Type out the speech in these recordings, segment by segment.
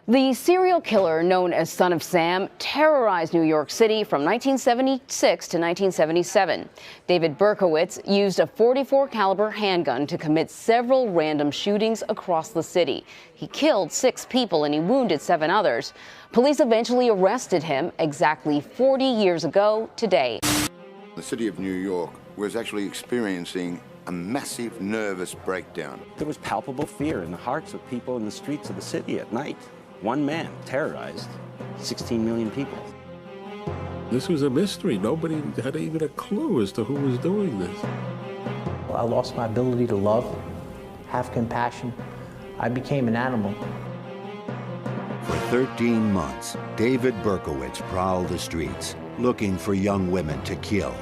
The serial killer known as Son of Sam terrorized New York City from 1976 to 1977. David Berkowitz used a .44 caliber handgun to commit several random shootings across the city. He killed 6 people and he wounded 7 others. Police eventually arrested him exactly 40 years ago today. The city of New York was actually experiencing a massive nervous breakdown. There was palpable fear in the hearts of people in the streets of the city at night. One man terrorized 16 million people. This was a mystery. Nobody had even a clue as to who was doing this. I lost my ability to love, have compassion. I became an animal. For 13 months, David Berkowitz prowled the streets, looking for young women to kill.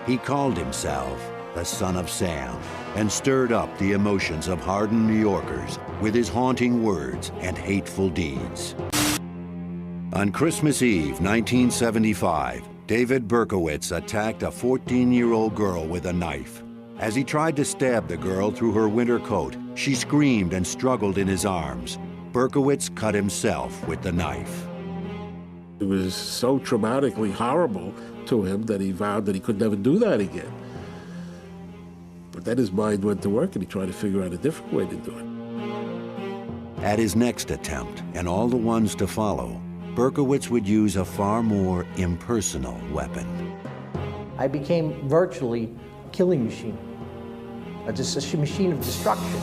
He called himself the Son of Sam and stirred up the emotions of hardened New Yorkers with his haunting words and hateful deeds. On Christmas Eve, 1975, David Berkowitz attacked a 14-year-old girl with a knife. As he tried to stab the girl through her winter coat, she screamed and struggled in his arms. Berkowitz cut himself with the knife. It was so traumatically horrible to him that he vowed that he could never do that again. But then his mind went to work and he tried to figure out a different way to do it. At his next attempt, and all the ones to follow, Berkowitz would use a far more impersonal weapon. I became virtually a killing machine, a machine of destruction.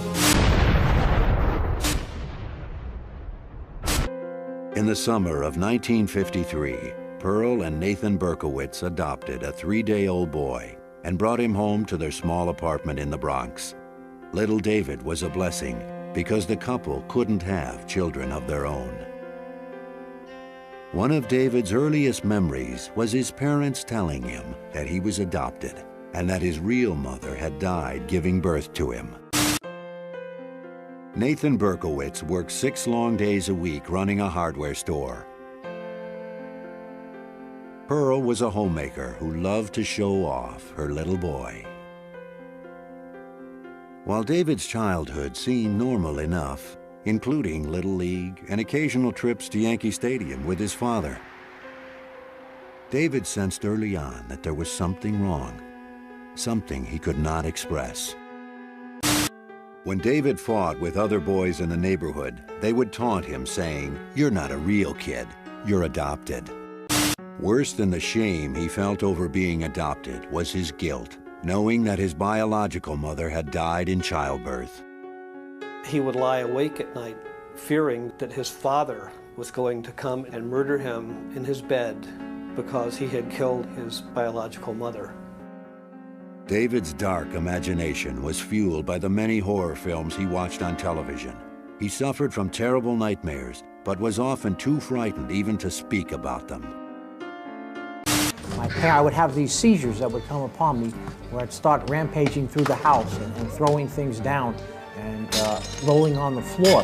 In the summer of 1953, Pearl and Nathan Berkowitz adopted a 3-day-old boy and brought him home to their small apartment in the Bronx. Little David was a blessing because the couple couldn't have children of their own. One of David's earliest memories was his parents telling him that he was adopted and that his real mother had died giving birth to him. Nathan Berkowitz worked 6 long days a week running a hardware store. Pearl was a homemaker who loved to show off her little boy. While David's childhood seemed normal enough, including Little League and occasional trips to Yankee Stadium with his father, David sensed early on that there was something wrong, something he could not express. When David fought with other boys in the neighborhood, they would taunt him saying, "You're not a real kid, you're adopted." Worse than the shame he felt over being adopted was his guilt, knowing that his biological mother had died in childbirth. He would lie awake at night, fearing that his father was going to come and murder him in his bed because he had killed his biological mother. David's dark imagination was fueled by the many horror films he watched on television. He suffered from terrible nightmares, but was often too frightened even to speak about them. I would have these seizures that would come upon me where I'd start rampaging through the house and throwing things down and rolling on the floor.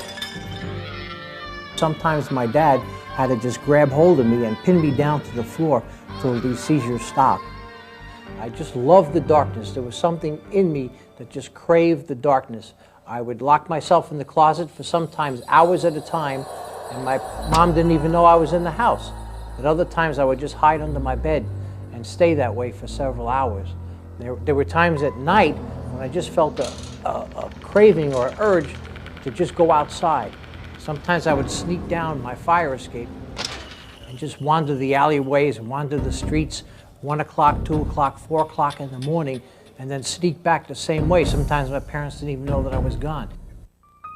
Sometimes my dad had to just grab hold of me and pin me down to the floor till these seizures stopped. I just loved the darkness. There was something in me that just craved the darkness. I would lock myself in the closet for sometimes hours at a time, and my mom didn't even know I was in the house. At other times I would just hide under my bed and stay that way for several hours. There were times at night when I just felt a craving or an urge to just go outside. Sometimes I would sneak down my fire escape and just wander the alleyways and wander the streets 1 o'clock, 2 o'clock, 4 o'clock in the morning, and then sneak back the same way. Sometimes my parents didn't even know that I was gone.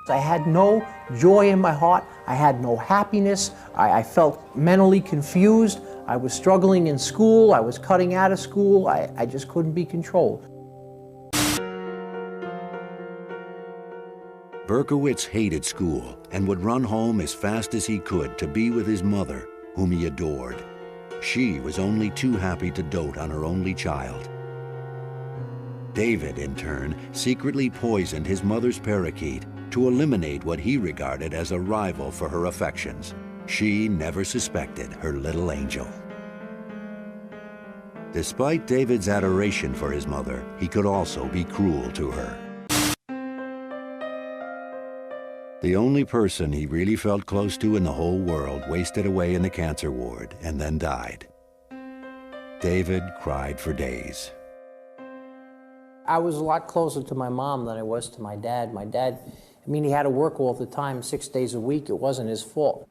I had no joy in my heart. I had no happiness. I felt mentally confused. I was struggling in school. I was cutting out of school. I just couldn't be controlled. Berkowitz hated school and would run home as fast as he could to be with his mother, whom he adored. She was only too happy to dote on her only child. David, in turn, secretly poisoned his mother's parakeet to eliminate what he regarded as a rival for her affections. She never suspected her little angel. Despite David's adoration for his mother, he could also be cruel to her. The only person he really felt close to in the whole world wasted away in the cancer ward and then died. David cried for days. I was a lot closer to my mom than I was to my dad. My dad, I mean, he had to work all the time, 6 days a week. It wasn't his fault.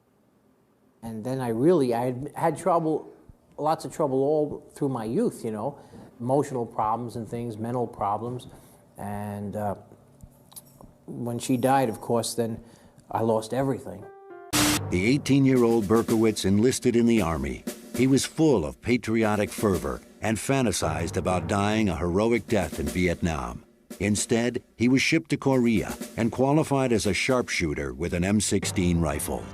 And then I had trouble, lots of trouble all through my youth, you know, emotional problems and things, mental problems. And when she died, of course, then I lost everything. The 18-year-old Berkowitz enlisted in the Army. He was full of patriotic fervor and fantasized about dying a heroic death in Vietnam. Instead, he was shipped to Korea and qualified as a sharpshooter with an M16 rifle.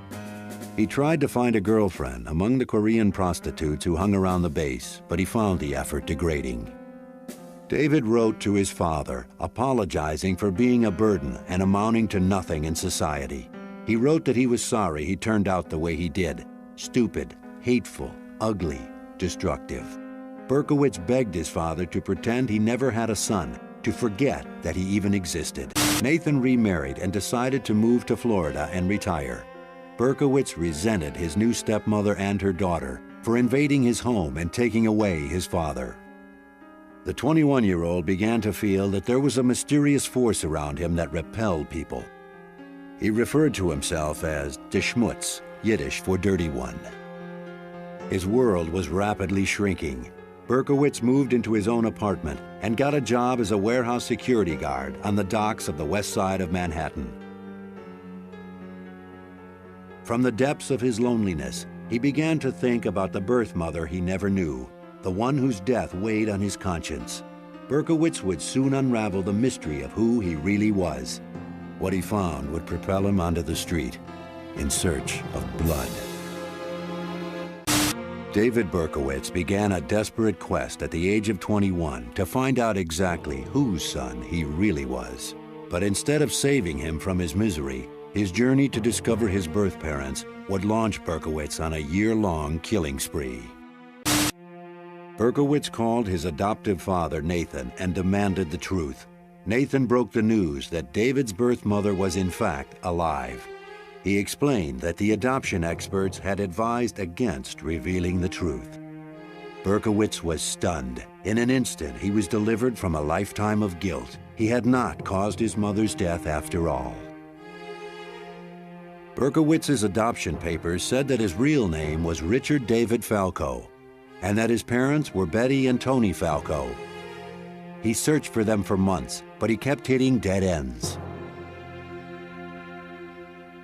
He tried to find a girlfriend among the Korean prostitutes who hung around the base, but he found the effort degrading. David wrote to his father, apologizing for being a burden and amounting to nothing in society. He wrote that he was sorry he turned out the way he did, stupid, hateful, ugly, destructive. Berkowitz begged his father to pretend he never had a son, to forget that he even existed. Nathan remarried and decided to move to Florida and retire. Berkowitz resented his new stepmother and her daughter for invading his home and taking away his father. The 21-year-old began to feel that there was a mysterious force around him that repelled people. He referred to himself as der Schmutz, Yiddish for dirty one. His world was rapidly shrinking. Berkowitz moved into his own apartment and got a job as a warehouse security guard on the docks of the west side of Manhattan. From the depths of his loneliness, he began to think about the birth mother he never knew, the one whose death weighed on his conscience. Berkowitz would soon unravel the mystery of who he really was. What he found would propel him onto the street in search of blood. David Berkowitz began a desperate quest at the age of 21 to find out exactly whose son he really was. But instead of saving him from his misery, his journey to discover his birth parents would launch Berkowitz on a year-long killing spree. Berkowitz called his adoptive father, Nathan, and demanded the truth. Nathan broke the news that David's birth mother was in fact alive. He explained that the adoption experts had advised against revealing the truth. Berkowitz was stunned. In an instant, he was delivered from a lifetime of guilt. He had not caused his mother's death after all. Berkowitz's adoption papers said that his real name was Richard David Falco, and that his parents were Betty and Tony Falco. He searched for them for months, but he kept hitting dead ends.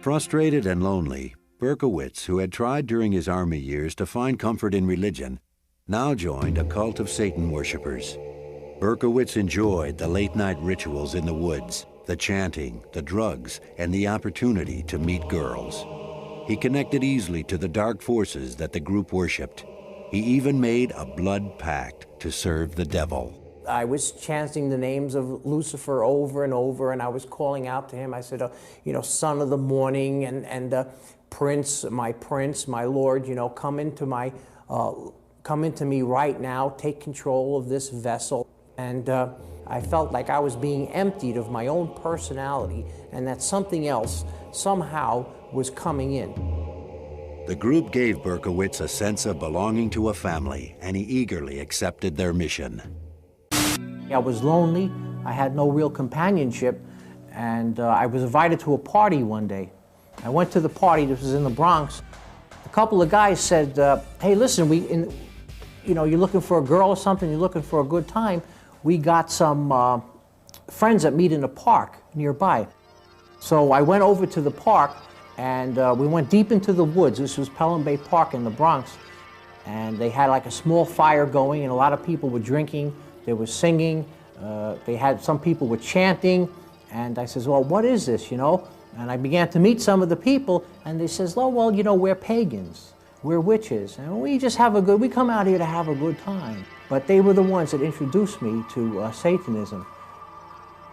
Frustrated and lonely, Berkowitz, who had tried during his Army years to find comfort in religion, now joined a cult of Satan worshippers. Berkowitz enjoyed the late-night rituals in the woods, the chanting, the drugs, and the opportunity to meet girls. He connected easily to the dark forces that the group worshipped. He even made a blood pact to serve the devil. I was chanting the names of Lucifer over and over, and I was calling out to him. I said, you know, son of the morning, and prince, my Lord, you know, come into me right now, take control of this vessel. And I felt like I was being emptied of my own personality, and that something else somehow was coming in. The group gave Berkowitz a sense of belonging to a family, and he eagerly accepted their mission. I was lonely, I had no real companionship, and I was invited to a party one day. I went to the party, this was in the Bronx. A couple of guys said, hey, listen, you know, you're looking for a girl or something, you're looking for a good time, we got some friends that meet in a park nearby. So I went over to the park, and we went deep into the woods. This was Pelham Bay Park in the Bronx. And they had like a small fire going, and a lot of people were drinking. They were singing, some people were chanting, and I says, well, what is this, you know? And I began to meet some of the people, and they says, oh, well, you know, we're pagans, we're witches, and we come out here to have a good time. But they were the ones that introduced me to Satanism.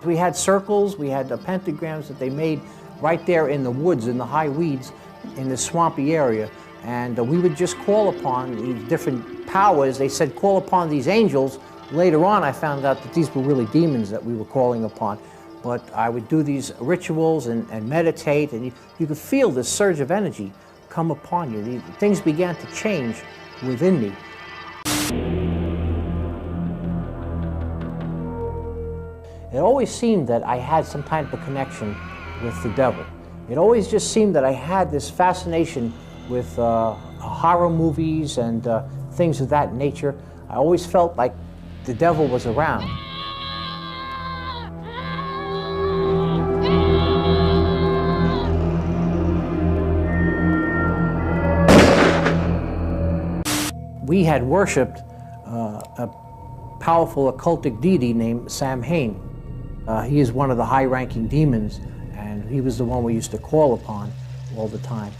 We had circles, we had the pentagrams that they made right there in the woods, in the high weeds, in the swampy area, and we would just call upon these different powers. They said, call upon these angels. Later on, I found out that these were really demons that we were calling upon. but I would do these rituals and meditate, and you could feel this surge of energy come upon you. Things began to change within me. It always seemed that I had some type of connection with the devil. It always just seemed that I had this fascination with horror movies and things of that nature. I always felt like the devil was around. We had worshipped a powerful occultic deity named Samhain. He is one of the high-ranking demons, and he was the one we used to call upon all the time.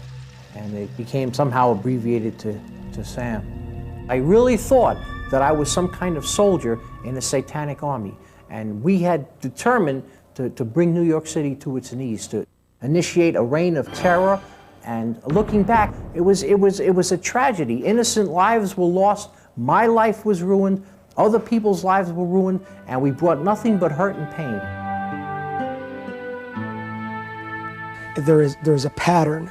And it became somehow abbreviated to Sam. I really thought that I was some kind of soldier in a satanic army, and we had determined to bring New York City to its knees, to initiate a reign of terror. And looking back, it was a tragedy. Innocent lives were lost, my life was ruined, other people's lives were ruined, and we brought nothing but hurt and pain. There's a pattern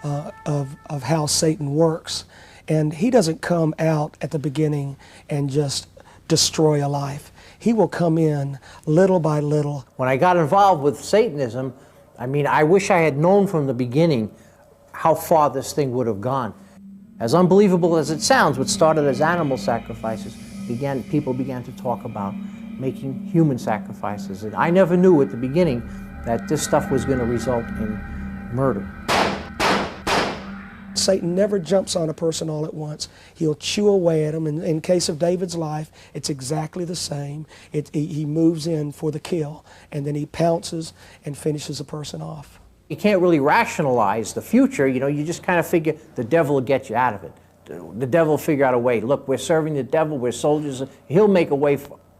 of how Satan works, and he doesn't come out at the beginning and just destroy a life. He will come in little by little. When I got involved with Satanism, I mean, I wish I had known from the beginning how far this thing would have gone. As unbelievable as it sounds, what started as animal sacrifices, people began to talk about making human sacrifices. And I never knew at the beginning that this stuff was going to result in murder. Satan never jumps on a person all at once. He'll chew away at them. In case of David's life, it's exactly the same. He moves in for the kill, and then he pounces and finishes a person off. You can't really rationalize the future. You know, you just kind of figure the devil will get you out of it. The devil will figure out a way. Look, we're serving the devil, we're soldiers. He'll make a way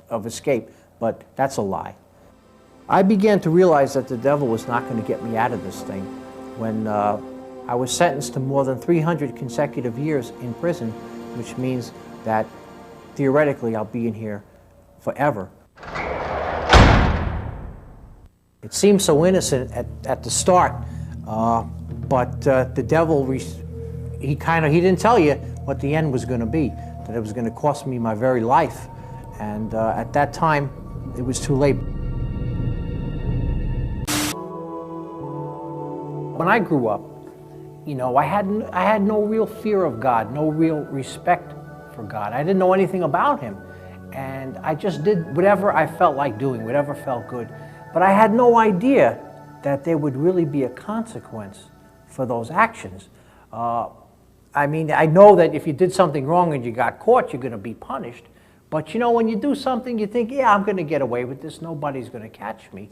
of escape, but that's a lie. I began to realize that the devil was not going to get me out of this thing when I was sentenced to more than 300 consecutive years in prison, which means that theoretically I'll be in here forever. It seemed so innocent at the start, but the devil, he didn't tell you what the end was going to be, that it was going to cost me my very life. And at that time, it was too late. When I grew up, you know, I had no real fear of God, no real respect for God. I didn't know anything about him. And I just did whatever I felt like doing, whatever felt good. But I had no idea that there would really be a consequence for those actions. I mean, I know that if you did something wrong and you got caught, you're going to be punished. But you know, when you do something, you think, yeah, I'm going to get away with this. Nobody's going to catch me.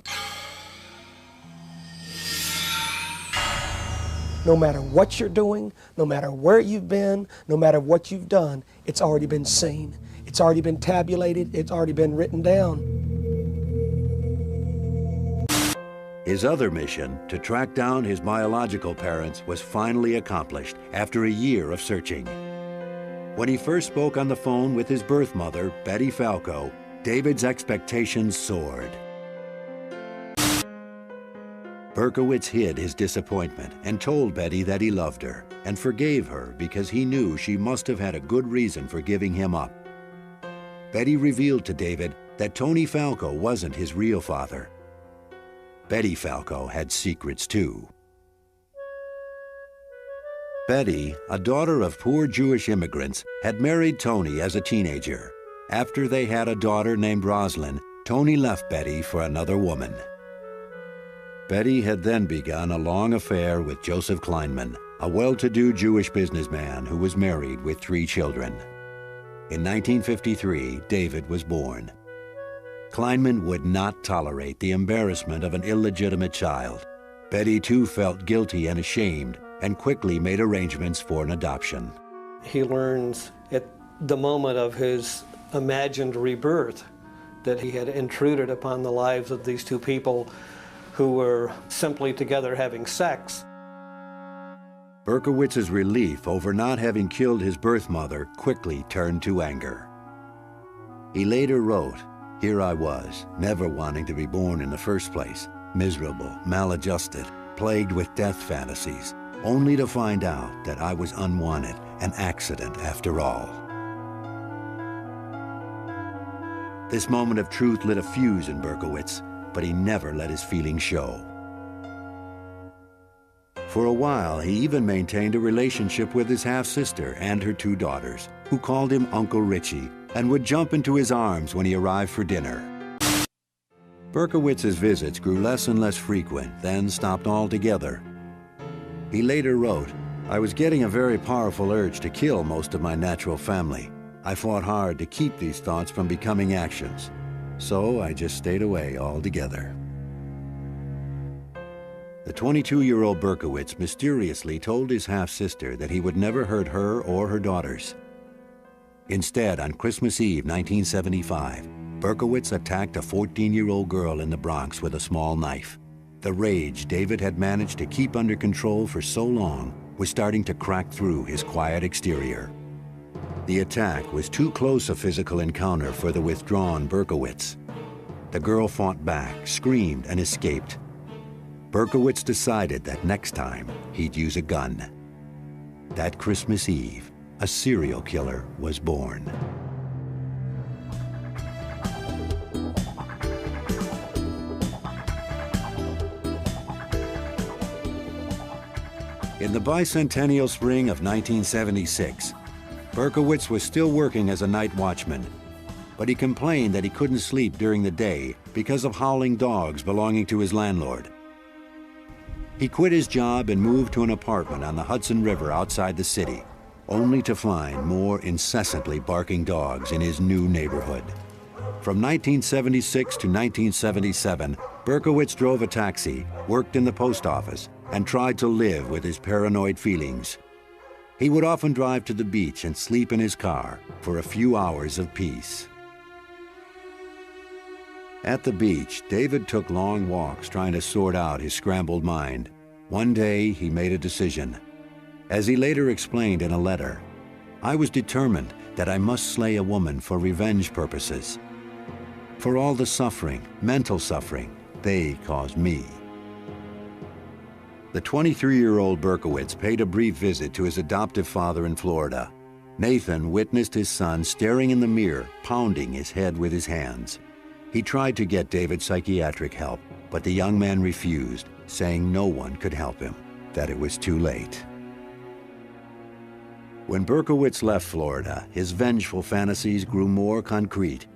No matter what you're doing, no matter where you've been, no matter what you've done, it's already been seen. It's already been tabulated. It's already been written down. His other mission, to track down his biological parents, was finally accomplished after a year of searching. When he first spoke on the phone with his birth mother, Betty Falco, David's expectations soared. Berkowitz hid his disappointment and told Betty that he loved her and forgave her because he knew she must have had a good reason for giving him up. Betty revealed to David that Tony Falco wasn't his real father. Betty Falco had secrets too. Betty, a daughter of poor Jewish immigrants, had married Tony as a teenager. After they had a daughter named Roslyn, Tony left Betty for another woman. Betty had then begun a long affair with Joseph Kleinman, a well-to-do Jewish businessman who was married with 3 children. In 1953, David was born. Kleinman would not tolerate the embarrassment of an illegitimate child. Betty too felt guilty and ashamed and quickly made arrangements for an adoption. He learns at the moment of his imagined rebirth that he had intruded upon the lives of these 2 people who were simply together having sex. Berkowitz's relief over not having killed his birth mother quickly turned to anger. He later wrote, Here I was, never wanting to be born in the first place, miserable, maladjusted, plagued with death fantasies, only to find out that I was unwanted, an accident after all. This moment of truth lit a fuse in Berkowitz, but he never let his feelings show. For a while, he even maintained a relationship with his half-sister and her 2 daughters, who called him Uncle Richie and would jump into his arms when he arrived for dinner. Berkowitz's visits grew less and less frequent, then stopped altogether. He later wrote, "I was getting a very powerful urge to kill most of my natural family. I fought hard to keep these thoughts from becoming actions, so I just stayed away altogether." The 22-year-old Berkowitz mysteriously told his half-sister that he would never hurt her or her daughters. Instead, on Christmas Eve 1975, Berkowitz attacked a 14-year-old girl in the Bronx with a small knife. The rage David had managed to keep under control for so long was starting to crack through his quiet exterior. The attack was too close a physical encounter for the withdrawn Berkowitz. The girl fought back, screamed, and escaped. Berkowitz decided that next time he'd use a gun. That Christmas Eve, a serial killer was born. In the bicentennial spring of 1976, Berkowitz was still working as a night watchman, but he complained that he couldn't sleep during the day because of howling dogs belonging to his landlord. He quit his job and moved to an apartment on the Hudson River outside the city, only to find more incessantly barking dogs in his new neighborhood. From 1976 to 1977, Berkowitz drove a taxi, worked in the post office, and tried to live with his paranoid feelings. He would often drive to the beach and sleep in his car for a few hours of peace. At the beach, David took long walks trying to sort out his scrambled mind. One day, he made a decision. As he later explained in a letter, "I was determined that I must slay a woman for revenge purposes. For all the suffering, mental suffering, they caused me." The 23-year-old Berkowitz paid a brief visit to his adoptive father in Florida. Nathan witnessed his son staring in the mirror, pounding his head with his hands. He tried to get David psychiatric help, but the young man refused, saying no one could help him, that it was too late. When Berkowitz left Florida, his vengeful fantasies grew more concrete.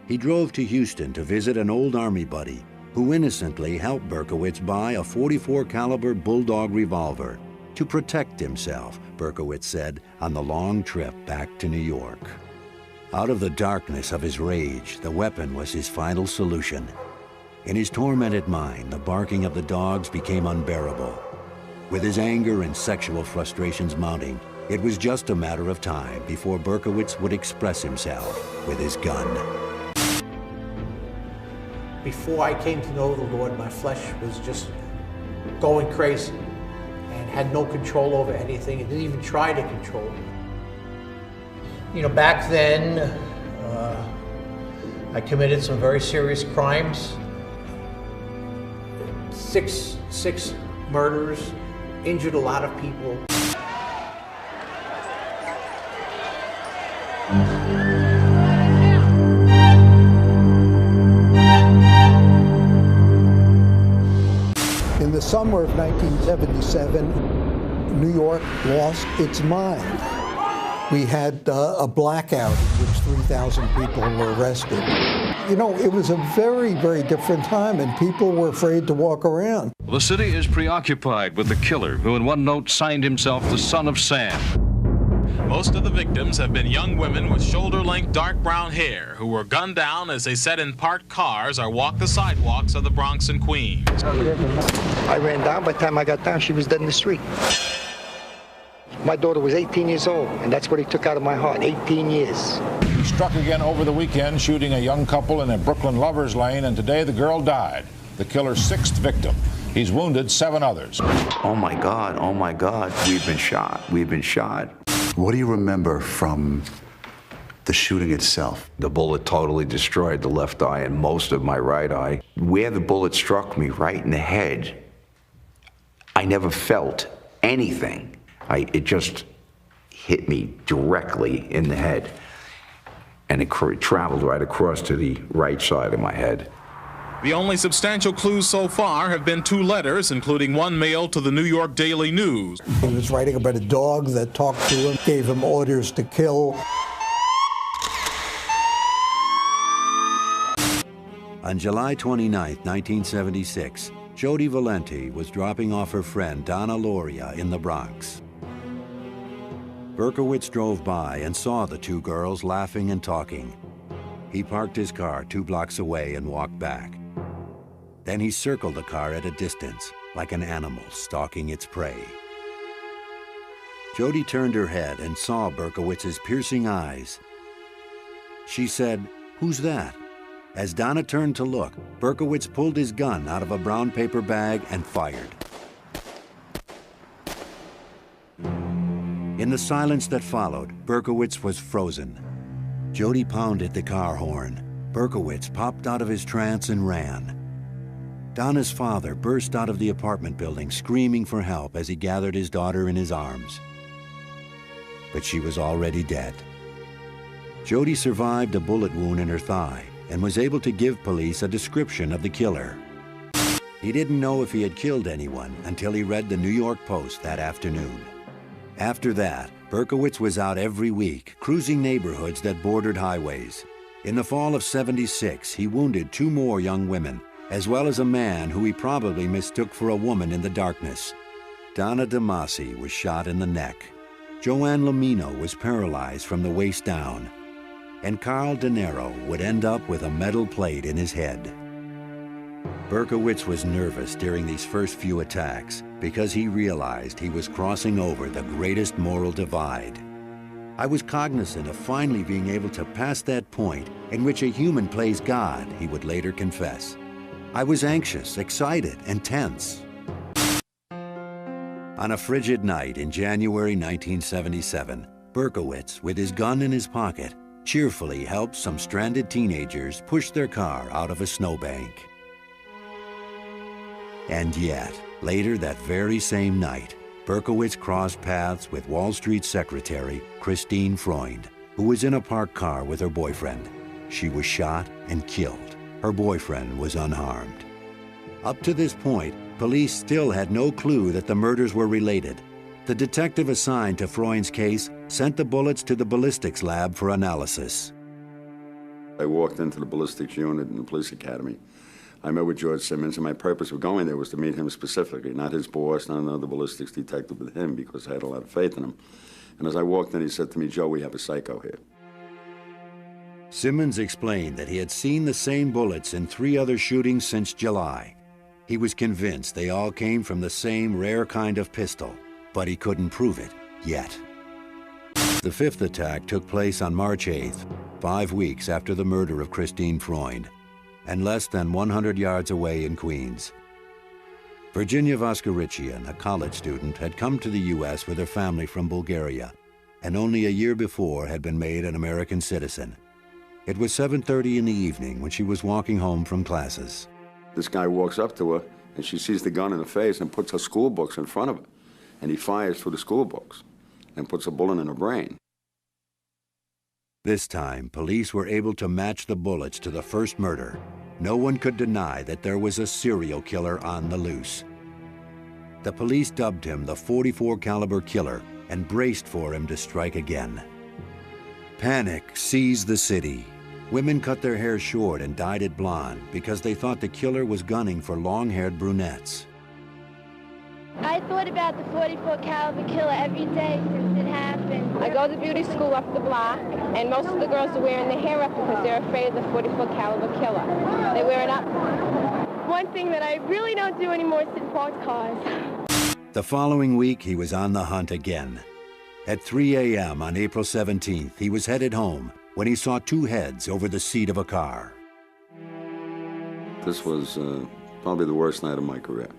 He drove to Houston to visit an old Army buddy who innocently helped Berkowitz buy a .44 caliber Bulldog revolver to protect himself, Berkowitz said, on the long trip back to New York. Out of the darkness of his rage, the weapon was his final solution. In his tormented mind, the barking of the dogs became unbearable. With his anger and sexual frustrations mounting, it was just a matter of time before Berkowitz would express himself with his gun. Before I came to know the Lord, my flesh was just going crazy and had no control over anything and didn't even try to control it. You know, back then, I committed some very serious crimes. Six murders, injured a lot of people. In the summer of 1977, New York lost its mind. We had a blackout in which 3,000 people were arrested. You know, it was a very, very different time, and people were afraid to walk around. The city is preoccupied with the killer, who in one note signed himself the Son of Sam. Most of the victims have been young women with shoulder-length dark brown hair who were gunned down as they sat in parked cars or walked the sidewalks of the Bronx and Queens. I ran down. By the time I got down, she was dead in the street. My daughter was 18 years old, and that's what he took out of my heart, 18 years. He struck again over the weekend, shooting a young couple in a Brooklyn lovers lane, and today the girl died, the killer's 6th victim. He's wounded 7 others. Oh my God, we've been shot. We've been shot. What do you remember from the shooting itself. The bullet totally destroyed the left eye and most of my right eye. Where the bullet struck me, right in the head, I never felt anything. It just hit me directly in the head, and it traveled right across to the right side of my head. The only substantial clues so far have been 2 letters, including one mailed to the New York Daily News. He was writing about a dog that talked to him, gave him orders to kill. On July 29, 1976, Jody Valenti was dropping off her friend Donna Loria in the Bronx. Berkowitz drove by and saw the 2 girls laughing and talking. He parked his car 2 blocks away and walked back. Then he circled the car at a distance, like an animal stalking its prey. Jody turned her head and saw Berkowitz's piercing eyes. She said, "Who's that?" As Donna turned to look, Berkowitz pulled his gun out of a brown paper bag and fired. In the silence that followed, Berkowitz was frozen. Jody pounded the car horn. Berkowitz popped out of his trance and ran. Donna's father burst out of the apartment building, screaming for help as he gathered his daughter in his arms. But she was already dead. Jody survived a bullet wound in her thigh and was able to give police a description of the killer. He didn't know if he had killed anyone until he read the New York Post that afternoon. After that, Berkowitz was out every week, cruising neighborhoods that bordered highways. In the fall of '76, he wounded 2 more young women, as well as a man who he probably mistook for a woman in the darkness. Donna DeMasi was shot in the neck. Joanne Lamino was paralyzed from the waist down. And Carl De Niro would end up with a metal plate in his head. Berkowitz was nervous during these first few attacks because he realized he was crossing over the greatest moral divide. I was cognizant of finally being able to pass that point in which a human plays God, he would later confess. I was anxious, excited, and tense. On a frigid night in January 1977, Berkowitz, with his gun in his pocket, cheerfully helped some stranded teenagers push their car out of a snowbank. And yet, later that very same night, Berkowitz crossed paths with Wall Street secretary Christine Freund, who was in a parked car with her boyfriend. She was shot and killed. Her boyfriend was unharmed. Up to this point, police still had no clue that the murders were related. The detective assigned to Freund's case sent the bullets to the ballistics lab for analysis. I walked into the ballistics unit in the police academy. I met with George Simmons, and my purpose of going there was to meet him specifically, not his boss, not another ballistics detective, but him, because I had a lot of faith in him. And as I walked in, he said to me, "Joe, we have a psycho here." Simmons explained that he had seen the same bullets in 3 other shootings since July. He was convinced they all came from the same rare kind of pistol, but he couldn't prove it yet. The 5th attack took place on March 8th, 5 weeks after the murder of Christine Freund, and less than 100 yards away in Queens. Virginia Voskerichian, a college student, had come to the U.S. with her family from Bulgaria, and only a year before had been made an American citizen. It was 7:30 in the evening when she was walking home from classes. This guy walks up to her, and she sees the gun in her face and puts her school books in front of her. And he fires through the school books and puts a bullet in her brain. This time, police were able to match the bullets to the first murder. No one could deny that there was a serial killer on the loose. The police dubbed him the .44 caliber killer and braced for him to strike again. Panic seized the city. Women cut their hair short and dyed it blonde because they thought the killer was gunning for long-haired brunettes. I thought about the .44 caliber killer every day since it happened. I go to beauty school up the block, and most of the girls are wearing their hair up because they're afraid of the .44 caliber killer. They wear it up. One thing that I really don't do anymore is sit in parked cars. The following week, he was on the hunt again. At 3 a.m. on April 17th, he was headed home when he saw 2 heads over the seat of a car. This was probably the worst night of my career.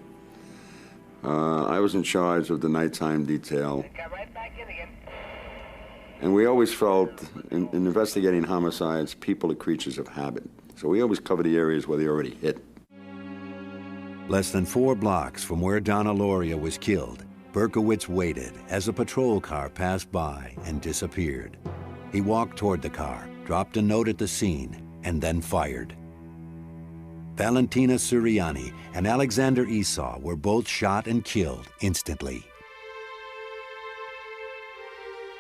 I was in charge of the nighttime detail. And we always felt, in investigating homicides, people are creatures of habit. So we always cover the areas where they already hit. Less than 4 blocks from where Donna Lauria was killed, Berkowitz waited as a patrol car passed by and disappeared. He walked toward the car, dropped a note at the scene, and then fired. Valentina Suriani and Alexander Esau were both shot and killed instantly.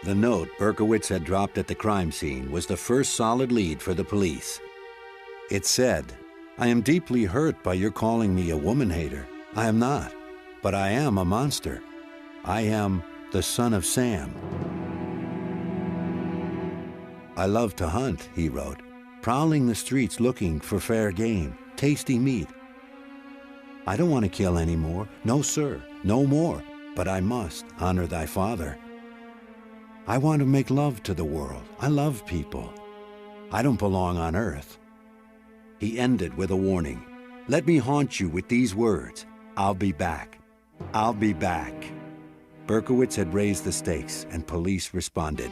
The note Berkowitz had dropped at the crime scene was the first solid lead for the police. It said, "I am deeply hurt by your calling me a woman hater. I am not, but I am a monster. I am the son of Sam." "I love to hunt," he wrote, "prowling the streets looking for fair game, tasty meat. I don't want to kill anymore. No, sir, no more. But I must honor thy father. I want to make love to the world. I love people. I don't belong on earth." He ended with a warning. "Let me haunt you with these words. I'll be back. I'll be back." Berkowitz had raised the stakes, and police responded.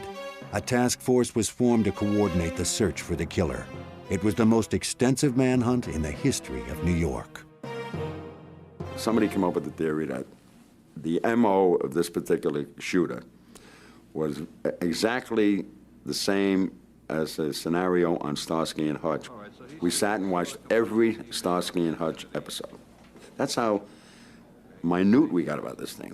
A task force was formed to coordinate the search for the killer. It was the most extensive manhunt in the history of New York. Somebody came up with the theory that the MO of this particular shooter was exactly the same as the scenario on Starsky and Hutch. We sat and watched every Starsky and Hutch episode. That's how minute we got about this thing.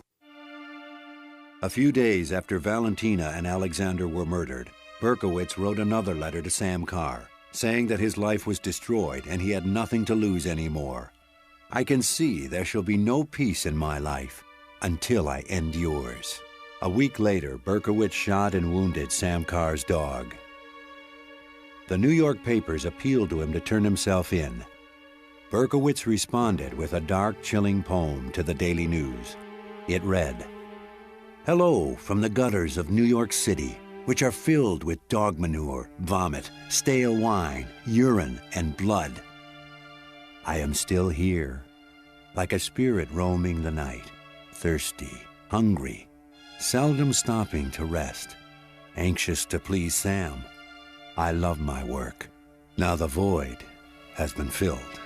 A few days after Valentina and Alexander were murdered, Berkowitz wrote another letter to Sam Carr, saying that his life was destroyed and he had nothing to lose anymore. "I can see there shall be no peace in my life until I end yours." A week later, Berkowitz shot and wounded Sam Carr's dog. The New York papers appealed to him to turn himself in. Berkowitz responded with a dark, chilling poem to the Daily News. It read, "Hello from the gutters of New York City, which are filled with dog manure, vomit, stale wine, urine, and blood. I am still here, like a spirit roaming the night, thirsty, hungry, seldom stopping to rest, anxious to please Sam. I love my work. Now the void has been filled."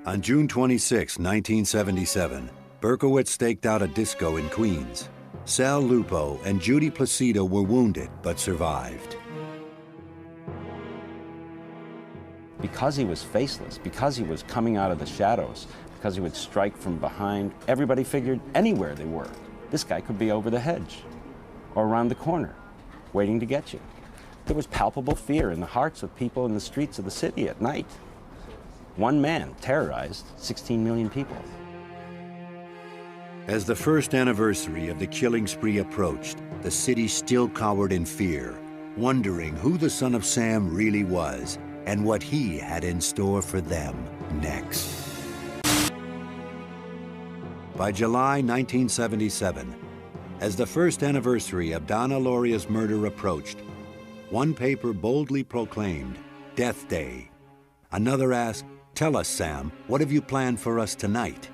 On June 26, 1977, Berkowitz staked out a disco in Queens. Sal Lupo and Judy Placido were wounded but survived. Because he was faceless, because he was coming out of the shadows, because he would strike from behind, everybody figured anywhere they were, this guy could be over the hedge or around the corner, waiting to get you. There was palpable fear in the hearts of people in the streets of the city at night. One man terrorized 16 million people. As the first anniversary of the killing spree approached, the city still cowered in fear, wondering who the son of Sam really was and what he had in store for them next. By July 1977, as the first anniversary of Donna Lauria's murder approached, one paper boldly proclaimed, "Death Day." Another asked, "Tell us, Sam, what have you planned for us tonight?"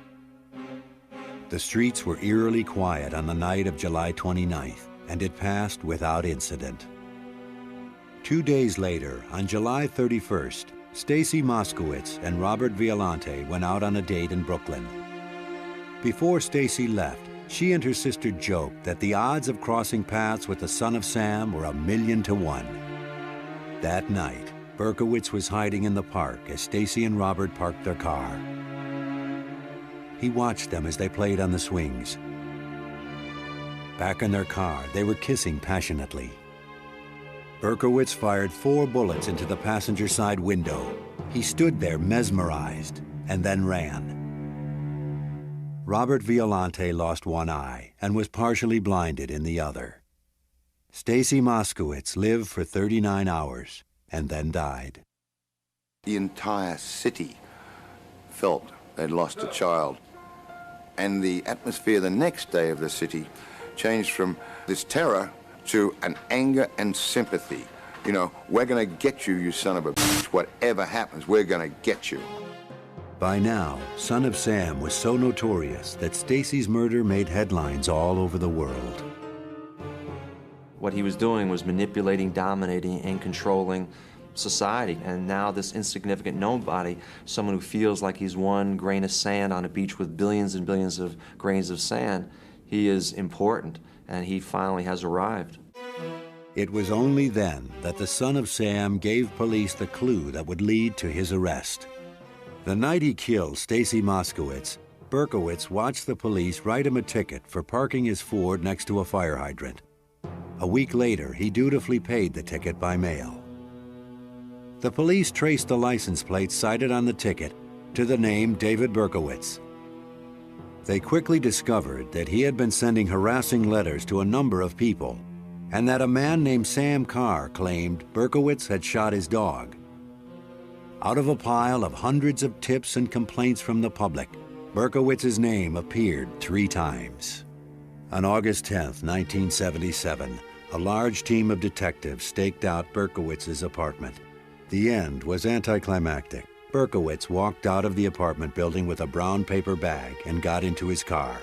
The streets were eerily quiet on the night of July 29th, and it passed without incident. 2 days later, on July 31st, Stacy Moskowitz and Robert Violante went out on a date in Brooklyn. Before Stacy left, she and her sister joked that the odds of crossing paths with the son of Sam were 1,000,000 to 1. That night, Berkowitz was hiding in the park as Stacy and Robert parked their car. He watched them as they played on the swings. Back in their car, they were kissing passionately. Berkowitz fired 4 bullets into the passenger side window. He stood there mesmerized and then ran. Robert Violante lost one eye and was partially blinded in the other. Stacy Moskowitz lived for 39 hours and then died. The entire city felt they'd lost a child. And the atmosphere the next day of the city changed from this terror to an anger and sympathy. You know, we're going to get you, you son of a bitch. Whatever happens, we're going to get you. By now, Son of Sam was so notorious that Stacy's murder made headlines all over the world. What he was doing was manipulating, dominating, and controlling society. And now this insignificant nobody, someone who feels like he's one grain of sand on a beach with billions and billions of grains of sand, he is important, and he finally has arrived. It was only then that the son of Sam gave police the clue that would lead to his arrest. The night he killed Stacy Moskowitz, Berkowitz watched the police write him a ticket for parking his Ford next to a fire hydrant. A week later, he dutifully paid the ticket by mail. The police traced the license plate cited on the ticket to the name David Berkowitz. They quickly discovered that he had been sending harassing letters to a number of people, and that a man named Sam Carr claimed Berkowitz had shot his dog. Out of a pile of hundreds of tips and complaints from the public, Berkowitz's name appeared 3 times. On August 10, 1977, a large team of detectives staked out Berkowitz's apartment. The end was anticlimactic. Berkowitz walked out of the apartment building with a brown paper bag and got into his car.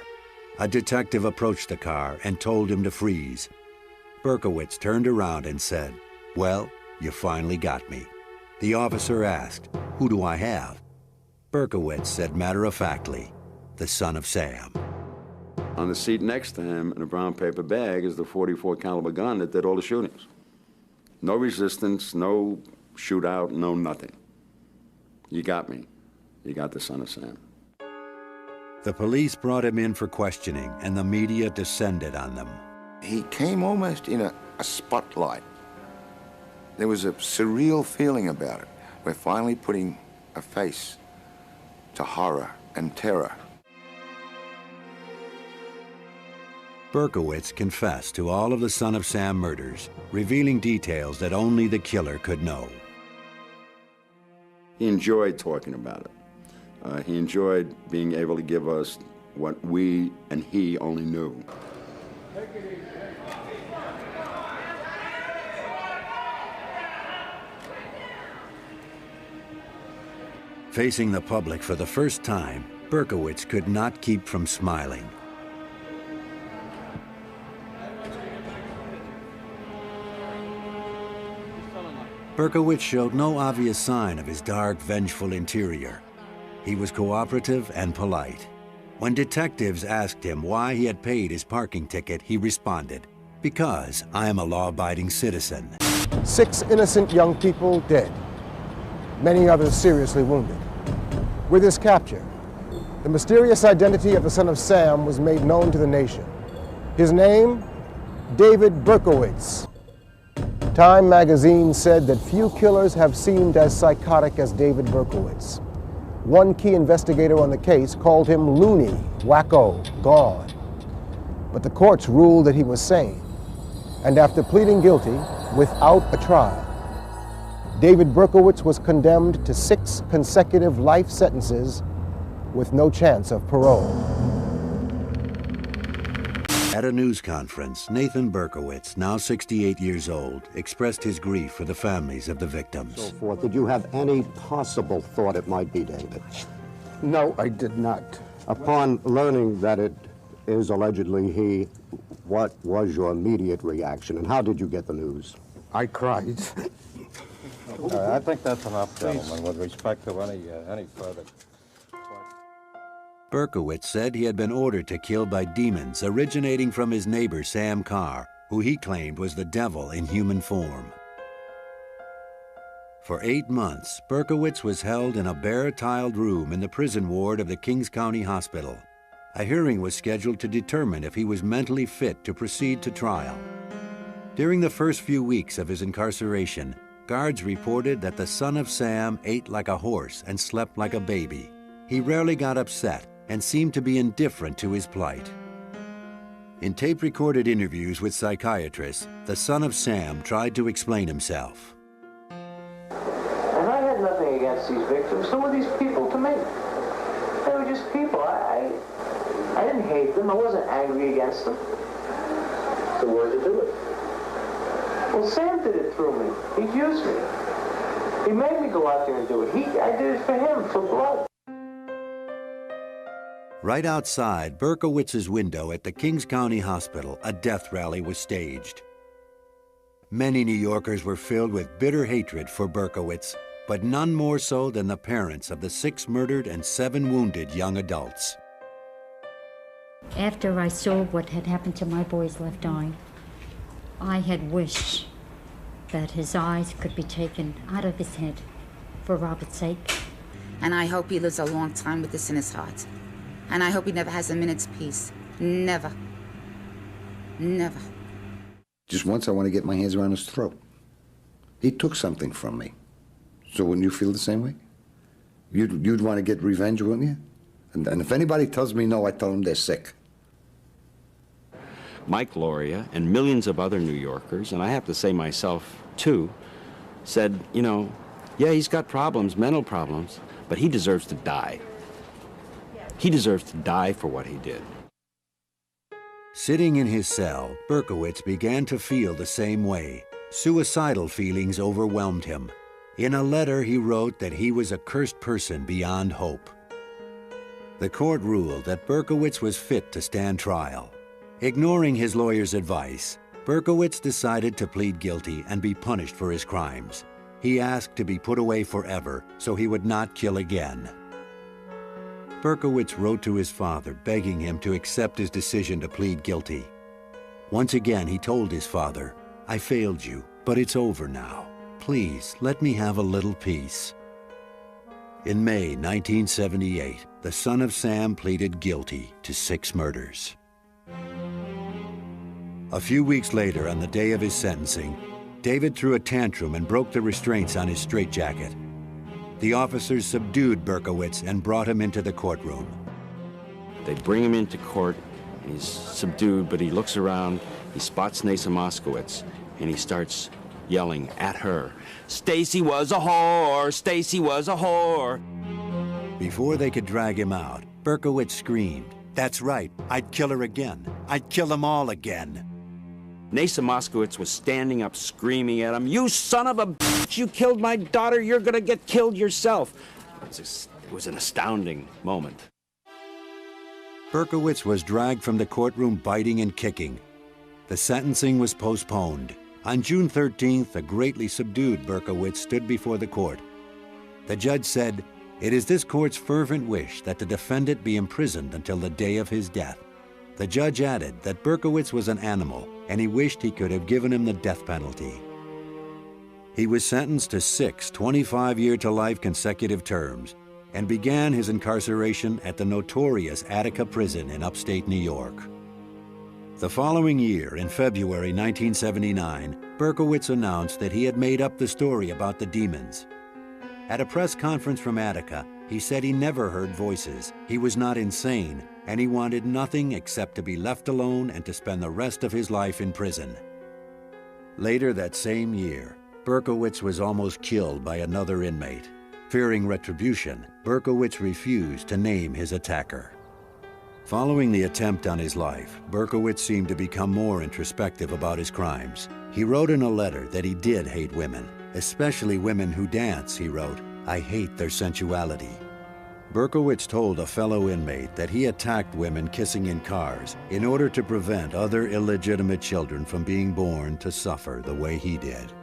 A detective approached the car and told him to freeze. Berkowitz turned around and said, "Well, you finally got me." The officer asked, "Who do I have?" Berkowitz said matter-of-factly, "The son of Sam." On the seat next to him in a brown paper bag is the .44 caliber gun that did all the shootings. No resistance, no shootout, no nothing. You got me. You got the son of Sam. The police brought him in for questioning, and the media descended on them. He came almost in a spotlight. There was a surreal feeling about it. We're finally putting a face to horror and terror. Berkowitz confessed to all of the son of Sam murders, revealing details that only the killer could know. He enjoyed talking about it. He enjoyed being able to give us what we and he only knew. Facing the public for the first time, Berkowitz could not keep from smiling. Berkowitz showed no obvious sign of his dark, vengeful interior. He was cooperative and polite. When detectives asked him why he had paid his parking ticket, he responded, "Because I am a law-abiding citizen." 6 innocent young people dead, many others seriously wounded. With his capture, the mysterious identity of the son of Sam was made known to the nation. His name, David Berkowitz. Time magazine said that few killers have seemed as psychotic as David Berkowitz. One key investigator on the case called him loony, wacko, gone. But the courts ruled that he was sane. And after pleading guilty, without a trial, David Berkowitz was condemned to 6 consecutive life sentences with no chance of parole. At a news conference, Nathan Berkowitz, now 68 years old, expressed his grief for the families of the victims. Did you have any possible thought it might be David? No, I did not. Upon learning that it is allegedly he, what was your immediate reaction, and how did you get the news? I cried. I think that's enough, gentlemen, with respect to any further. Berkowitz said he had been ordered to kill by demons originating from his neighbor Sam Carr, who he claimed was the devil in human form. For 8 months, Berkowitz was held in a bare-tiled room in the prison ward of the Kings County Hospital. A hearing was scheduled to determine if he was mentally fit to proceed to trial. During the first few weeks of his incarceration, guards reported that the son of Sam ate like a horse and slept like a baby. He rarely got upset and seemed to be indifferent to his plight. In tape-recorded interviews with psychiatrists, the son of Sam tried to explain himself. And I had nothing against these victims. Who were these people to me? They were just people. I didn't hate them. I wasn't angry against them. So why did you do it? Well, Sam did it through me. He used me. He made me go out there and do it. I did it for him, for blood. Right outside Berkowitz's window at the Kings County Hospital, a death rally was staged. Many New Yorkers were filled with bitter hatred for Berkowitz, but none more so than the parents of the 6 murdered and 7 wounded young adults. After I saw what had happened to my boy's left eye, I had wished that his eyes could be taken out of his head for Robert's sake. And I hope he lives a long time with this in his heart. And I hope he never has a minute's peace. Never. Never. Just once I want to get my hands around his throat. He took something from me. So wouldn't you feel the same way? You'd want to get revenge, wouldn't you? And if anybody tells me no, I tell them they're sick. Mike Loria and millions of other New Yorkers, and I have to say myself too, said, you know, yeah, he's got problems, mental problems, but he deserves to die. He deserves to die for what he did. Sitting in his cell, Berkowitz began to feel the same way. Suicidal feelings overwhelmed him. In a letter, he wrote that he was a cursed person beyond hope. The court ruled that Berkowitz was fit to stand trial. Ignoring his lawyer's advice, Berkowitz decided to plead guilty and be punished for his crimes. He asked to be put away forever so he would not kill again. Berkowitz wrote to his father, begging him to accept his decision to plead guilty. Once again, he told his father, "I failed you, but it's over now. Please, let me have a little peace." In May 1978, the son of Sam pleaded guilty to 6 murders. A few weeks later, on the day of his sentencing, David threw a tantrum and broke the restraints on his straitjacket. The officers subdued Berkowitz and brought him into the courtroom. They bring him into court, and he's subdued, but he looks around, he spots Nasa Moskowitz, and he starts yelling at her, "Stacy was a whore! Stacy was a whore!" Before they could drag him out, Berkowitz screamed, "That's right, I'd kill her again. I'd kill them all again." Nasa Moskowitz was standing up screaming at him, "You son of a bitch! You killed my daughter! You're gonna get killed yourself!" It was an astounding moment. Berkowitz was dragged from the courtroom biting and kicking. The sentencing was postponed. On June 13th, a greatly subdued Berkowitz stood before the court. The judge said, "It is this court's fervent wish that the defendant be imprisoned until the day of his death." The judge added that Berkowitz was an animal, and he wished he could have given him the death penalty. He was sentenced to 6 25-year-to-life consecutive terms and began his incarceration at the notorious Attica prison in upstate New York. The following year, in February 1979, Berkowitz announced that he had made up the story about the demons. At a press conference from Attica, he said he never heard voices, he was not insane, and he wanted nothing except to be left alone and to spend the rest of his life in prison. Later that same year, Berkowitz was almost killed by another inmate. Fearing retribution, Berkowitz refused to name his attacker. Following the attempt on his life, Berkowitz seemed to become more introspective about his crimes. He wrote in a letter that he did hate women, especially women who dance, he wrote, "I hate their sensuality." Berkowitz told a fellow inmate that he attacked women kissing in cars in order to prevent other illegitimate children from being born to suffer the way he did.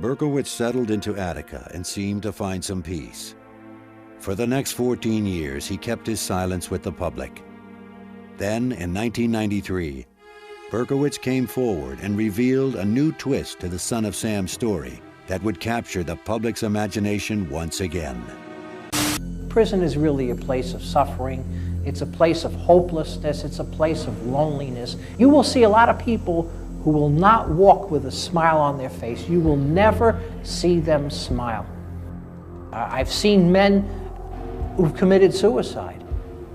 Berkowitz settled into Attica and seemed to find some peace. For the next 14 years, he kept his silence with the public. Then, in 1993, Berkowitz came forward and revealed a new twist to the Son of Sam story that would capture the public's imagination once again. Prison is really a place of suffering. It's a place of hopelessness. It's a place of loneliness. You will see a lot of people who will not walk with a smile on their face. You will never see them smile. I've seen men who've committed suicide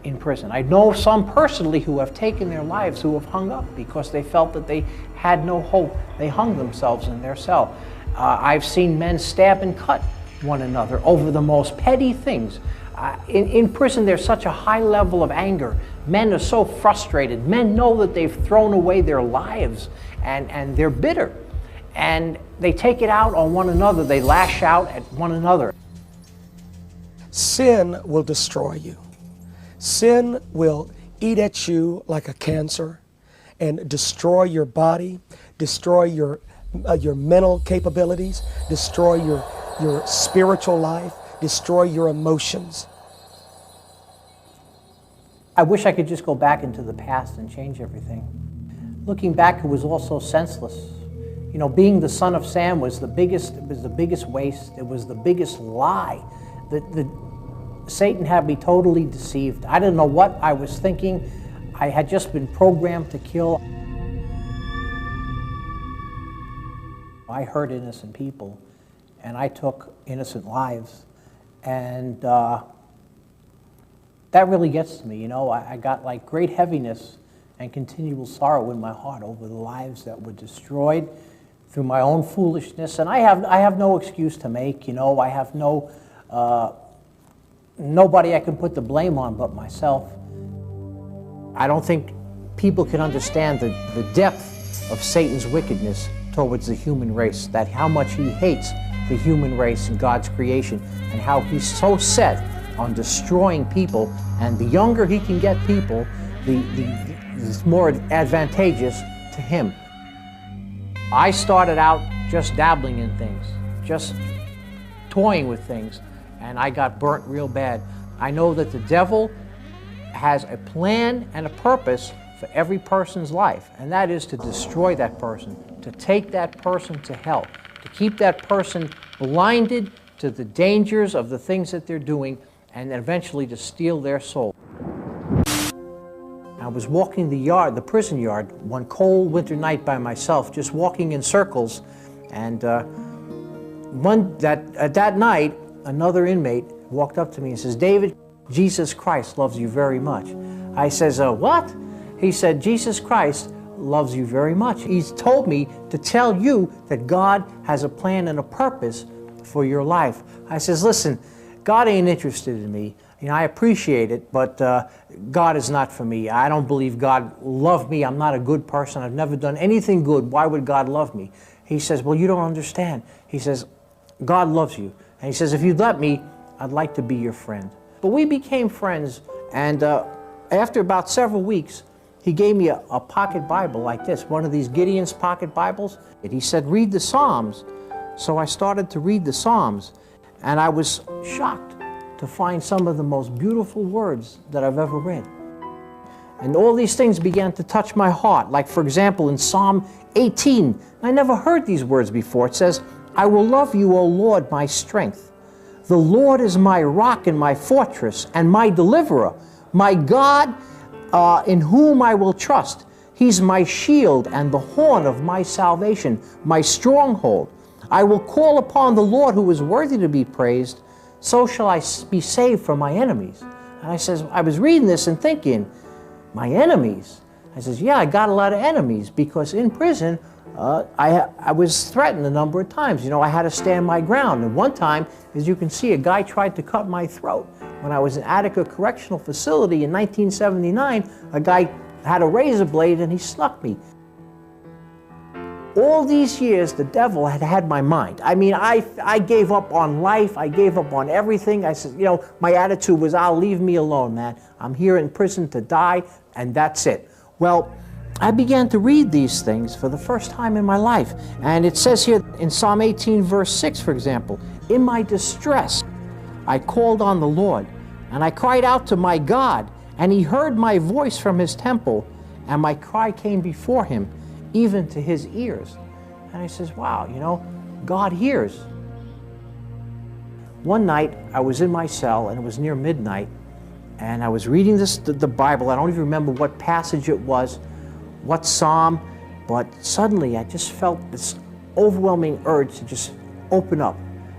in prison. I know some personally who have taken their lives, who have hung up because they felt that they had no hope. They hung themselves in their cell. I've seen men stab and cut one another over the most petty things. In prison, there's such a high level of anger. Men are so frustrated. Men know that they've thrown away their lives, and they're bitter. And they take it out on one another. They lash out at one another. Sin will destroy you. Sin will eat at you like a cancer and destroy your body, destroy your your mental capabilities, destroy your spiritual life, destroy your emotions. I wish I could just go back into the past and change everything. Looking back, it was all so senseless. You know, being the son of Sam was the biggest waste. It was the biggest lie. Satan had me totally deceived. I didn't know what I was thinking. I had just been programmed to kill. I hurt innocent people, and I took innocent lives. And that really gets to me, you know. I got like great heaviness and continual sorrow in my heart over the lives that were destroyed through my own foolishness. And I have no excuse to make, you know. I have nobody I can put the blame on but myself. I don't think people can understand the depth of Satan's wickedness towards the human race, that how much he hates the human race and God's creation, and how he's so set on destroying people, and the younger he can get people, it's more advantageous to him. I started out just dabbling in things, just toying with things, and I got burnt real bad. I know that the devil has a plan and a purpose for every person's life, and that is to destroy that person, to take that person to hell, to keep that person blinded to the dangers of the things that they're doing, and eventually to steal their soul. I was walking the prison yard, one cold winter night by myself, just walking in circles, and that night, another inmate walked up to me and says, "David, Jesus Christ loves you very much." I says, "What?" He said, "Jesus Christ loves you very much. He's told me to tell you that God has a plan and a purpose for your life." I says, "Listen, God ain't interested in me. You know, I appreciate it, but God is not for me. I don't believe God loved me. I'm not a good person. I've never done anything good. Why would God love me?" He says, "Well, you don't understand." He says, "God loves you." And he says, "If you'd let me, I'd like to be your friend." But we became friends, and after about several weeks, he gave me a pocket Bible like this, one of these Gideon's pocket Bibles. And he said, "Read the Psalms." So I started to read the Psalms, and I was shocked to find some of the most beautiful words that I've ever read. And all these things began to touch my heart. Like, for example, in Psalm 18, I never heard these words before. It says, "I will love you, O Lord, my strength. The Lord is my rock and my fortress and my deliverer, my God in whom I will trust. He's my shield and the horn of my salvation, my stronghold. I will call upon the Lord who is worthy to be praised. So shall I be saved from my enemies." And I was reading this and thinking, my enemies? I says, yeah, I got a lot of enemies, because in prison, I was threatened a number of times. You know, I had to stand my ground. And one time, as you can see, a guy tried to cut my throat. When I was in Attica Correctional Facility in 1979, a guy had a razor blade and he snuck me. All these years, the devil had my mind. I mean, I gave up on life. I gave up on everything. I said, you know, my attitude was, "I'll leave me alone, man. I'm here in prison to die, and that's it." Well, I began to read these things for the first time in my life. And it says here in Psalm 18, verse 6, for example, "In my distress, I called on the Lord, and I cried out to my God, and he heard my voice from his temple, and my cry came before him, even to his ears." And I says, wow, you know, God hears. One night, I was in my cell, and it was near midnight, and I was reading the Bible. I don't even remember what passage it was, what psalm, but suddenly I just felt this overwhelming urge to just open up.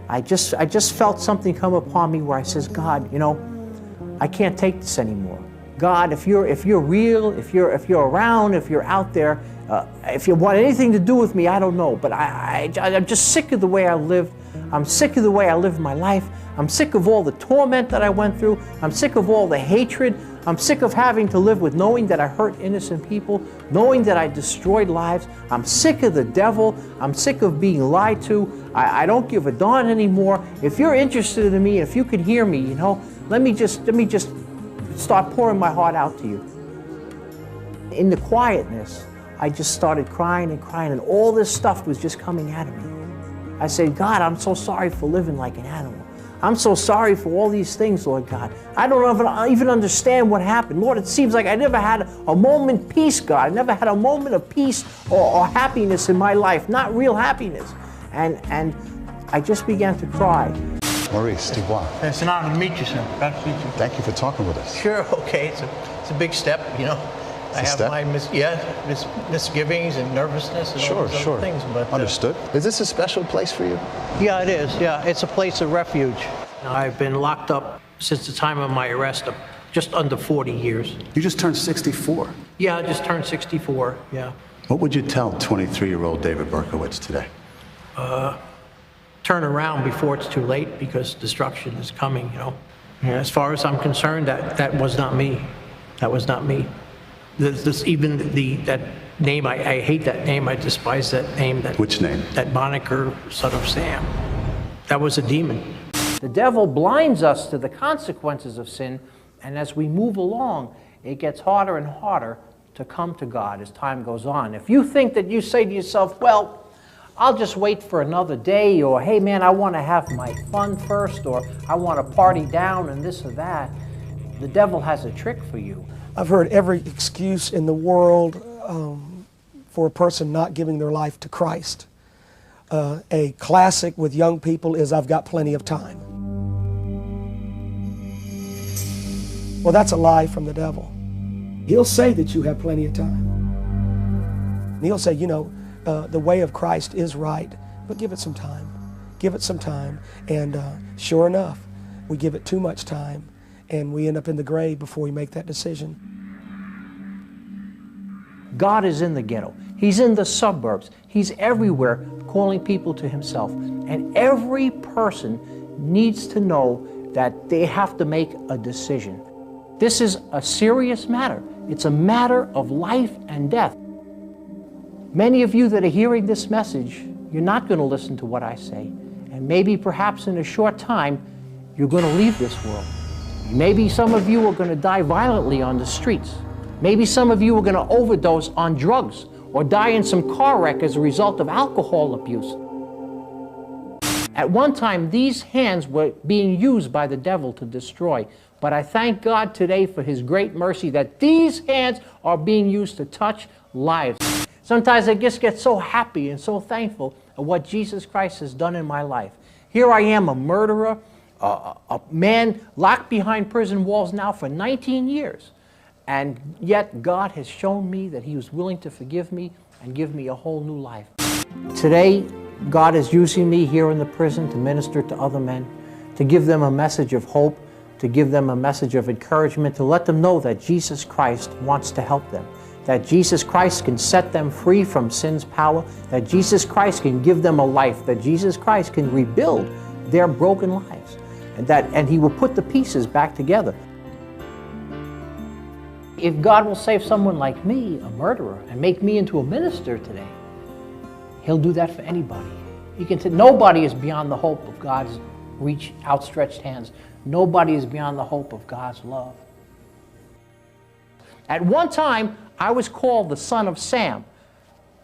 I just felt something come upon me where I says, "God, you know, I can't take this anymore. God, if you're real, if you're around, if you're out there, if you want anything to do with me, I don't know, but I'm just sick of the way I lived. I'm sick of the way I lived my life. I'm sick of all the torment that I went through. I'm sick of all the hatred. I'm sick of having to live with knowing that I hurt innocent people, knowing that I destroyed lives. I'm sick of the devil. I'm sick of being lied to. I don't give a darn anymore. If you're interested in me, if you could hear me, you know, let me just start pouring my heart out to you." In the quietness, I just started crying and crying, and all this stuff was just coming out of me. I said, God, I'm so sorry for living like an animal. I'm so sorry for all these things, Lord God. I don't even understand what happened. Lord, it seems like I never had a moment peace, God. I never had a moment of peace or happiness in my life, not real happiness. And I just began to cry. Maurice Dubois. It's an honor to meet you, sir. Glad to meet you. Thank you for talking with us. Sure, okay. It's a big step, you know. I have my misgivings and nervousness and all those other things. But, understood. Is this a special place for you? Yeah, it is. Yeah, it's a place of refuge. I've been locked up since the time of my arrest, just under 40 years. You just turned 64. Yeah, I just turned 64, yeah. What would you tell 23-year-old David Berkowitz today? Turn around before it's too late, because destruction is coming, you know. Yeah, as far as I'm concerned, that was not me. That was not me. That name, I hate that name. I despise that name. Which name? That moniker, Son of Sam. That was a demon. The devil blinds us to the consequences of sin, and as we move along, it gets harder and harder to come to God as time goes on. If you think that you say to yourself, well, I'll just wait for another day, or hey man, I want to have my fun first, or I want to party down and this or that, the devil has a trick for you. I've heard every excuse in the world for a person not giving their life to Christ. A classic with young people is, I've got plenty of time. Well, that's a lie from the devil. He'll say that you have plenty of time. And he'll say, you know, the way of Christ is right, but give it some time. Give it some time. And sure enough, we give it too much time, and we end up in the grave before we make that decision. God is in the ghetto. He's in the suburbs. He's everywhere calling people to himself. And every person needs to know that they have to make a decision. This is a serious matter. It's a matter of life and death. Many of you that are hearing this message, you're not going to listen to what I say. And maybe perhaps in a short time, you're going to leave this world. Maybe some of you are going to die violently on the streets. Maybe some of you are going to overdose on drugs or die in some car wreck as a result of alcohol abuse. At one time, these hands were being used by the devil to destroy. But I thank God today for his great mercy that these hands are being used to touch lives. Sometimes I just get so happy and so thankful of what Jesus Christ has done in my life. Here I am, a murderer, a man locked behind prison walls now for 19 years. And yet God has shown me that he was willing to forgive me and give me a whole new life. Today, God is using me here in the prison to minister to other men, to give them a message of hope, to give them a message of encouragement, to let them know that Jesus Christ wants to help them, that Jesus Christ can set them free from sin's power, that Jesus Christ can give them a life, that Jesus Christ can rebuild their broken lives, and he will put the pieces back together. If God will save someone like me, a murderer, and make me into a minister today, he'll do that for anybody. He can say nobody is beyond the hope of God's reach, outstretched hands. Nobody is beyond the hope of God's love. At one time, I was called the Son of Sam.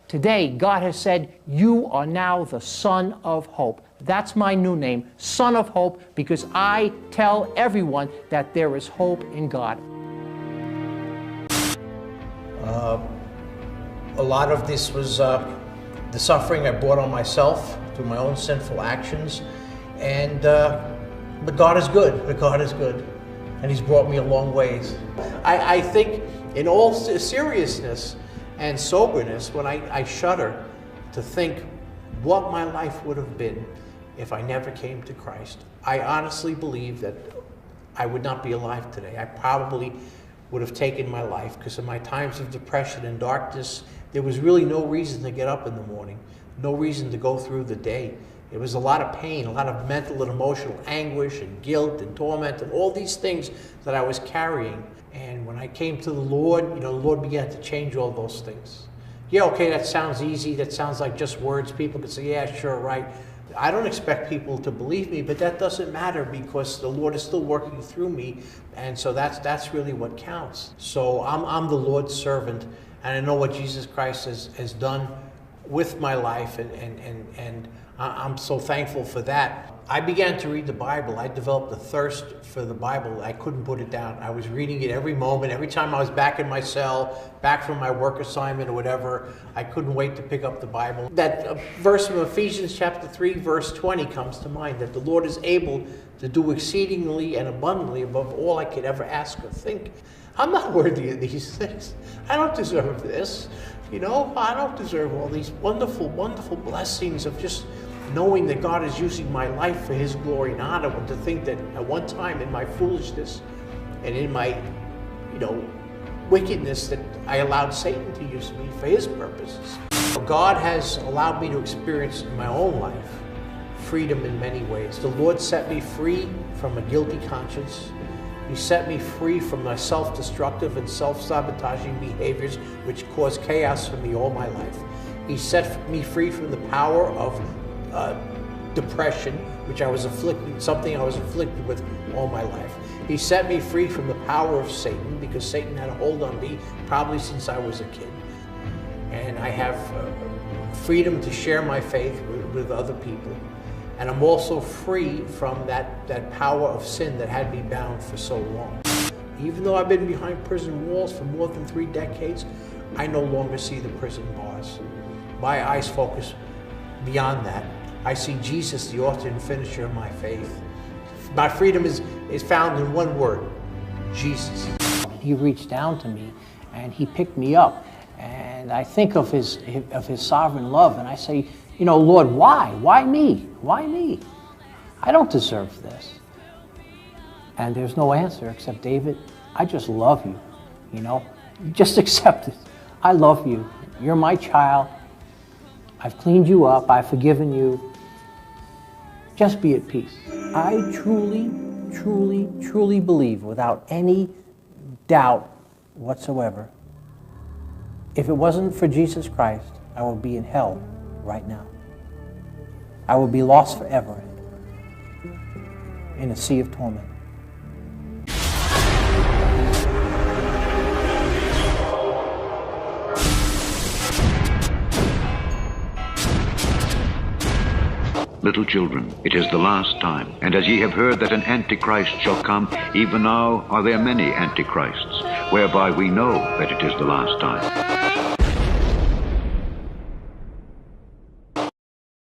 Today, God has said, you are now the Son of Hope. That's my new name, Son of Hope, because I tell everyone that there is hope in God. A lot of this was the suffering I brought on myself through my own sinful actions. And but God is good. But God is good. And he's brought me a long ways. I think in all seriousness and soberness, when I shudder to think what my life would have been if I never came to Christ. I honestly believe that I would not be alive today. I probably would have taken my life, because in my times of depression and darkness, there was really no reason to get up in the morning, no reason to go through the day. It was a lot of pain, a lot of mental and emotional anguish and guilt and torment and all these things that I was carrying. And when I came to the Lord, you know, the Lord began to change all those things. Yeah, okay, that sounds easy. That sounds like just words. People could say, yeah, sure, right. I don't expect people to believe me, but that doesn't matter, because the Lord is still working through me, and so that's really what counts. So I'm the Lord's servant, and I know what Jesus Christ has done with my life, and I'm so thankful for that. I began to read the Bible. I developed a thirst for the Bible. I couldn't put it down. I was reading it every moment. Every time I was back in my cell, back from my work assignment or whatever, I couldn't wait to pick up the Bible. That verse from Ephesians chapter 3, verse 20 comes to mind, that the Lord is able to do exceedingly and abundantly above all I could ever ask or think. I'm not worthy of these things. I don't deserve this. You know, I don't deserve all these wonderful, wonderful blessings of just knowing that God is using my life for His glory and honor, and to think that at one time in my foolishness and in my, wickedness, that I allowed Satan to use me for his purposes. God has allowed me to experience in my own life freedom in many ways. The Lord set me free from a guilty conscience. He set me free from my self-destructive and self-sabotaging behaviors which caused chaos for me all my life. He set me free from the power of depression, which I was something I was afflicted with all my life. He set me free from the power of Satan, because Satan had a hold on me probably since I was a kid. And I have freedom to share my faith with other people. And I'm also free from that power of sin that had me bound for so long. Even though I've been behind prison walls for more than 3 decades, I no longer see the prison bars. My eyes focus beyond that. I see Jesus, the author and finisher of my faith. My freedom is found in one word: Jesus. He reached down to me and He picked me up, and I think of His sovereign love, and I say, Lord, why? Why me? Why me? I don't deserve this. And there's no answer except, David, I just love you, Just accept it. I love you. You're my child. I've cleaned you up. I've forgiven you. Just be at peace. I truly, truly, truly believe, without any doubt whatsoever, if it wasn't for Jesus Christ, I would be in hell right now. I would be lost forever in a sea of torment. Little children, it is the last time. And as ye have heard that an Antichrist shall come, even now are there many Antichrists, whereby we know that it is the last time.